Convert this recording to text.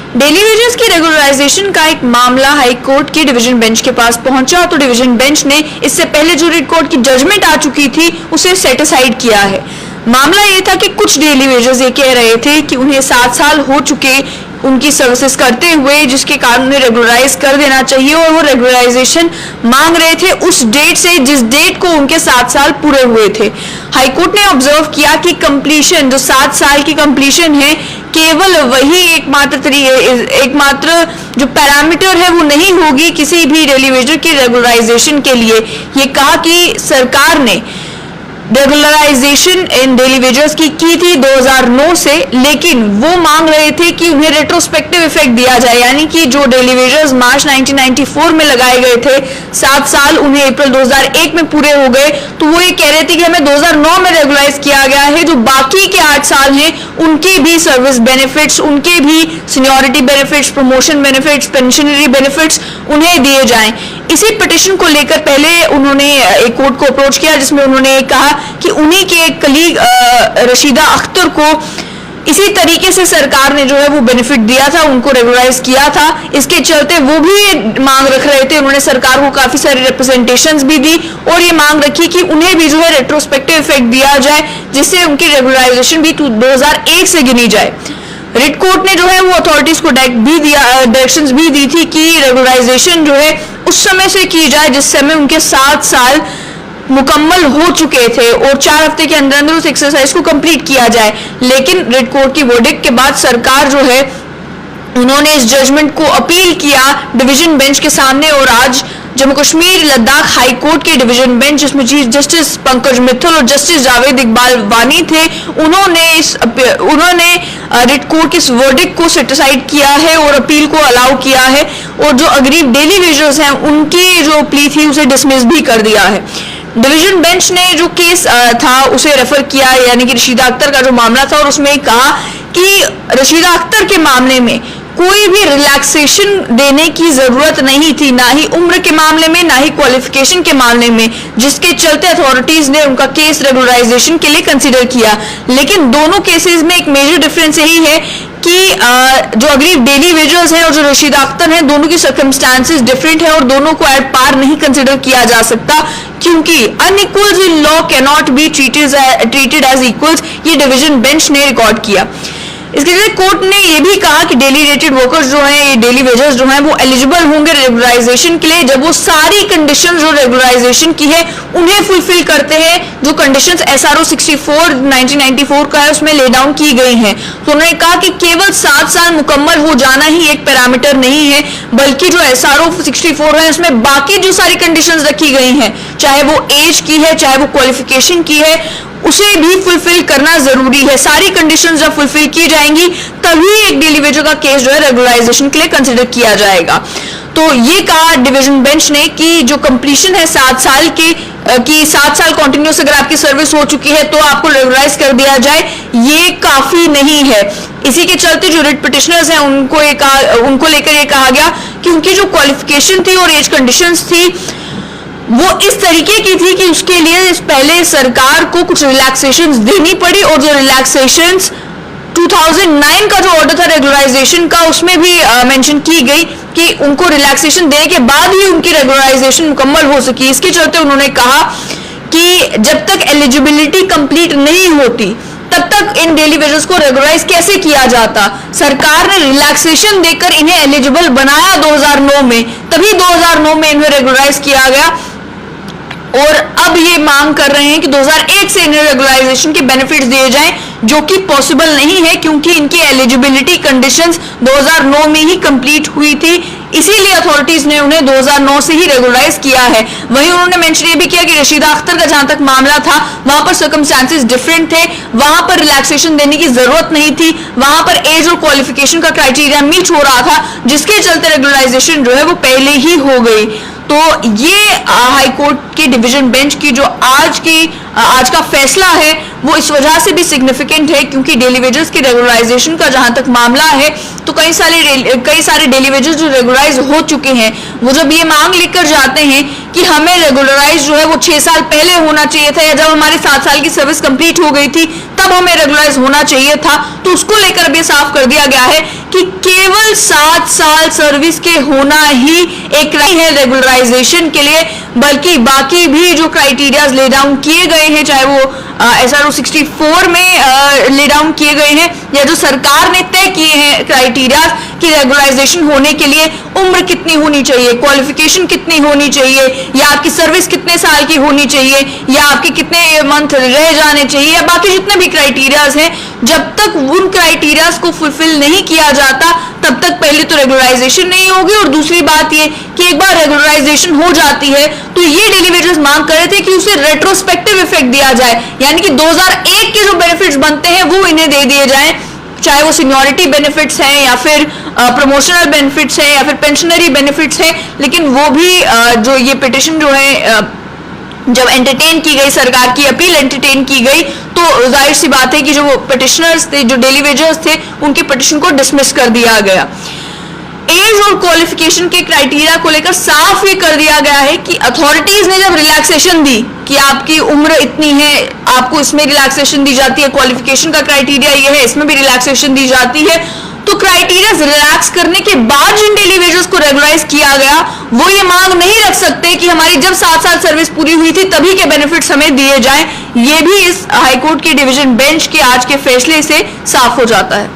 Daily wages की regularisation का एक मामला हाई कोर्ट की डिवीजन बेंच के पास पहुंचा तो डिवीजन बेंच ने इससे पहले जो रिट कोर्ट की जजमेंट आ चुकी थी उसे सेटिसाइड किया है। मामला ये था कि कुछ डेली वेजेस ये कह रहे थे कि उन्हें 7 साल हो चुके उनकी सर्विसेज करते हुए, जिसके कारण उन्हें रेगुलराइज कर देना चाहिए और वो रेगुलराइजेशन मांग रहे थे उस डेट से जिस डेट को उनके 7 साल पूरे हुए थे। हाईकोर्ट ने ऑब्जर्व किया कि कंप्लीशन जो 7 साल की कंप्लीशन है केवल वही एकमात्र जो पैरामीटर है वो नहीं होगी किसी भी डेली वेजर की रेगुलराइजेशन के लिए। ये कहा कि सरकार ने रेगुलराइजेशन इन डेली वेजर्स की थी 2009 से, लेकिन वो मांग रहे थे कि उन्हें रेट्रोस्पेक्टिव इफेक्ट दिया जाए, यानी कि जो डेली वेजर्स मार्च 1994 में लगाए गए थे 7 साल उन्हें अप्रैल 2001 में पूरे हो गए, तो वो ये कह रहे थे कि हमें 2009 में रेगुलाइज किया गया है, जो बाकी के 8 साल हैं उनके भी सर्विस बेनिफिट्स, उनके भी seniority benefits, promotion benefits, pensionary benefits उन्हें दिए जाएं। इसी पिटिशन को लेकर पहले उन्होंने एक कोर्ट को अप्रोच किया जिसमें उन्होंने कहा कि उन्हीं के एक कलीग रशीदा अख्तर को इसी तरीके से सरकार ने जो है वो बेनिफिट दिया था, उनको रेगुलराइज किया था। इसके चलते वो भी मांग रख रहे थे, उन्होंने सरकार को काफी सारी रिप्रेजेंटेशंस भी दी और ये मांग रखी कि उन्हें भी जो है रेट्रोस्पेक्टिव इफेक्ट दिया जाए जिससे उनकी रेगुलराइजेशन भी 2001 से गिनी जाए। रिट कोर्ट ने जो है वो अथॉरिटीज को डायरेक्शंस भी दी थी कि रेगुलराइजेशन जो है उस समय से की जाए जिस समय उनके 7 साल मुकम्मल हो चुके थे और 4 हफ्ते के अंदर अंदर उस एक्सरसाइज को कंप्लीट किया जाए। लेकिन रिट कोर्ट की वर्डिक्ट के बाद सरकार जो है उन्होंने इस जजमेंट को अपील किया डिवीजन बेंच के सामने और आज जम्मू कश्मीर लद्दाख हाई कोर्ट के डिवीजन बेंच जिसमें चीफ जस्टिस पंकज मित्तल और जस्टिस जावेद इकबाल वानी थे, उन्होंने रिट कोर्ट के इस वर्डिक्ट को सेटिसाइड किया है और अपील को अलाउ किया है और जो अग्रीव डेली वेजर्स हैं उनकी जो प्ली थी उसे डिसमिस भी कर दिया है। डिवीजन बेंच ने जो केस था उसे रेफर किया, यानी कि रशीदा अख्तर का जो मामला था, और उसमें कहा कि रशीदा अख्तर के मामले में कोई भी रिलैक्सेशन देने की जरूरत नहीं थी, ना ही उम्र के मामले में ना ही क्वालिफिकेशन के मामले में, जिसके चलते अथॉरिटीज ने उनका केस रेगुलराइजेशन के लिए कंसीडर किया। लेकिन दोनों केसेस में एक मेजर डिफरेंस यही है कि जो अग्रीव डेली वेजर्स हैं और जो रशीदा अख्तर हैं दोनों की सर्कमस्टांसेस डिफरेंट है और दोनों को एट पार नहीं कंसीडर किया जा सकता, क्योंकि unequals in law can not be treated as equals, ये डिवीजन बेंच ने रिकॉर्ड किया। इसके लिए कोर्ट ने यह भी कहा कि डेली रेटेड वर्कर्स जो हैं, ये डेली वेजर्स जो हैं, वो एलिजिबल होंगे रेगुलराइजेशन के लिए जब वो सारी कंडीशंस जो रेगुलराइजेशन की है उन्हें फुलफिल करते हैं, जो कंडीशंस SRO 64 1994 का है उसमें ले डाउन की गई हैं। तो उन्होंने कहा कि केवल 7 साल मुकम्मल हो जाना ही एक पैरामीटर नहीं है, बल्कि जो SRO 64 है उसमें बाकी जो सारी कंडीशंस रखी गई हैं, चाहे वो एज की है चाहे वो क्वालिफिकेशन की है, उसे भी फुलफिल करना जरूरी है। सारी कंडीशंस जब फुलफिल की जाएंगी तभी एक डेली वेजर का केस जो है रेगुलराइजेशन के लिए कंसीडर किया जाएगा। तो ये कहा डिवीजन बेंच ने कि जो कंप्लीशन है 7 साल की 7 साल कंटिन्यूस अगर आपकी सर्विस हो चुकी है तो आपको रेगुलराइज कर दिया जाए, ये काफी नहीं है। इसी के चलते जो रिट पिटिशनर्स हैं उनको लेकर ये कहा गया कि उनकी जो क्वालिफिकेशन थी और एज कंडीशंस थी वो इस तरीके की थी कि उसके लिए पहले सरकार को कुछ रिलैक्सेशंस देनी पड़ी और जो रिलैक्सेशंस 2009 का जो ऑर्डर था रेगुलराइजेशन का उसमें भी मेंशन की गई कि उनको रिलैक्सेशन देने के बाद ही उनकी रेगुलराइजेशन मुकम्मल हो सकी। इसके चलते उन्होंने कहा कि जब तक एलिजिबिलिटी कंप्लीट नहीं होती तब तक इन डेली वेजर्स को रेगुलराइज कैसे किया जाता। सरकार ने रिलैक्सेशन देकर इन्हें एलिजिबल बनाया 2009 में, तभी 2009 में इन्हें रेगुलराइज किया गया और अब ये मांग कर रहे हैं कि 2001 से इन्हें रेगुलराइजेशन के बेनिफिट्स दिए जाएं, जो कि पॉसिबल नहीं है क्योंकि इनकी एलिजिबिलिटी कंडीशंस 2009 में ही कंप्लीट हुई थी, इसीलिए अथॉरिटीज ने उन्हें 2009 से ही रेगुलराइज किया है। वहीं उन्होंने मेंशन ये भी किया कि रशीदा अख्तर का जहां तक मामला था वहां पर सर्कमस्टांसेस डिफरेंट थे, वहां पर रिलैक्सेशन देने की जरूरत नहीं थी, वहां पर एज और क्वालिफिकेशन का क्राइटेरिया मीट हो रहा था, जिसके चलते रेगुलराइजेशन जो है वो पहले ही हो गई। तो ये हाई कोर्ट के डिवीजन बेंच की जो आज का फैसला है वो इस वजह से भी सिग्निफिकेंट है क्योंकि डेली वेजर्स की रेगुलराइजेशन का जहां तक मामला है तो कई सारे डेली वेजर्स जो रेगुलराइज हो चुके हैं वो जब ये मांग लेकर जाते हैं कि हमें रेगुलराइज जो है वो 6 साल पहले होना चाहिए था, या जब हमारी 7 साल की सर्विस कंप्लीट हो गई थी तब हमें रेगुलराइज होना चाहिए था। तो उसको लेकर भी साफ कर दिया गया है कि केवल 7 साल सर्विस के होना ही एक है रेगुलराइजेशन के लिए, बल्कि बाकी भी जो क्राइटेरियाज ले डाउन किए गए हैं, चाहे वो SRO 64 में ले डाउन किए गए हैं, या जो सरकार ने तय किए हैं क्राइटेरियाज कि रेगुलराइजेशन होने के लिए उम्र कितनी होनी चाहिए, क्वालिफिकेशन कितनी होनी चाहिए, या आपकी सर्विस कितने साल की होनी चाहिए, या आपके कितने मंथ रह जाने चाहिए, या बाकी जितने भी क्राइटेरियाज हैं, जब तक उन क्राइटेरियाज को फुलफिल नहीं किया जाता तब तक पहले तो रेगुलराइजेशन नहीं होगी, और दूसरी बात ये कि एक बार रेगुलराइजेशन हो जाती है तो ये डेली वेजेस मांग कर रहे थे कि उसे रेट्रोस्पेक्टिव इफेक्ट दिया जाए, यानी कि 2001 के जो बेनिफिट्स बनते हैं वो इन्हें दे दिए जाएं, चाहे वो सीनियरिटी बेनिफिट्स हैं या फिर प्रमोशनल बेनिफिट्स हैं या फिर पेंशनरी बेनिफिट्स हैं। लेकिन वो भी जो ये पिटिशन जो है जब एंटरटेन की गई, सरकार की अपील एंटरटेन की गई, तो जाहिर सी बात है कि जो पिटिशनर्स थे, जो डेली वेजर्स थे, उनके पिटिशन को डिसमिस कर दिया गया। एज और क्वालिफिकेशन के क्राइटेरिया को लेकर साफ ये कर दिया गया है कि अथॉरिटीज ने जब रिलैक्सेशन दी कि आपकी उम्र इतनी है, आपको इसमें रिलैक्सेशन दी जाती है, क्वालिफिकेशन का क्राइटेरिया ये है, इसमें भी रिलैक्सेशन दी जाती है, तो क्राइटेरिया रिलैक्स करने के बाद जिन डेली वेजेस को रेगुलराइज किया गया वो ये मांग नहीं रख सकते कि हमारी जब 7 साल सर्विस पूरी हुई थी तभी के बेनिफिट्स हमें दिए जाएं। ये भी इस हाईकोर्ट के डिवीजन बेंच के आज के फैसले से साफ हो जाता है।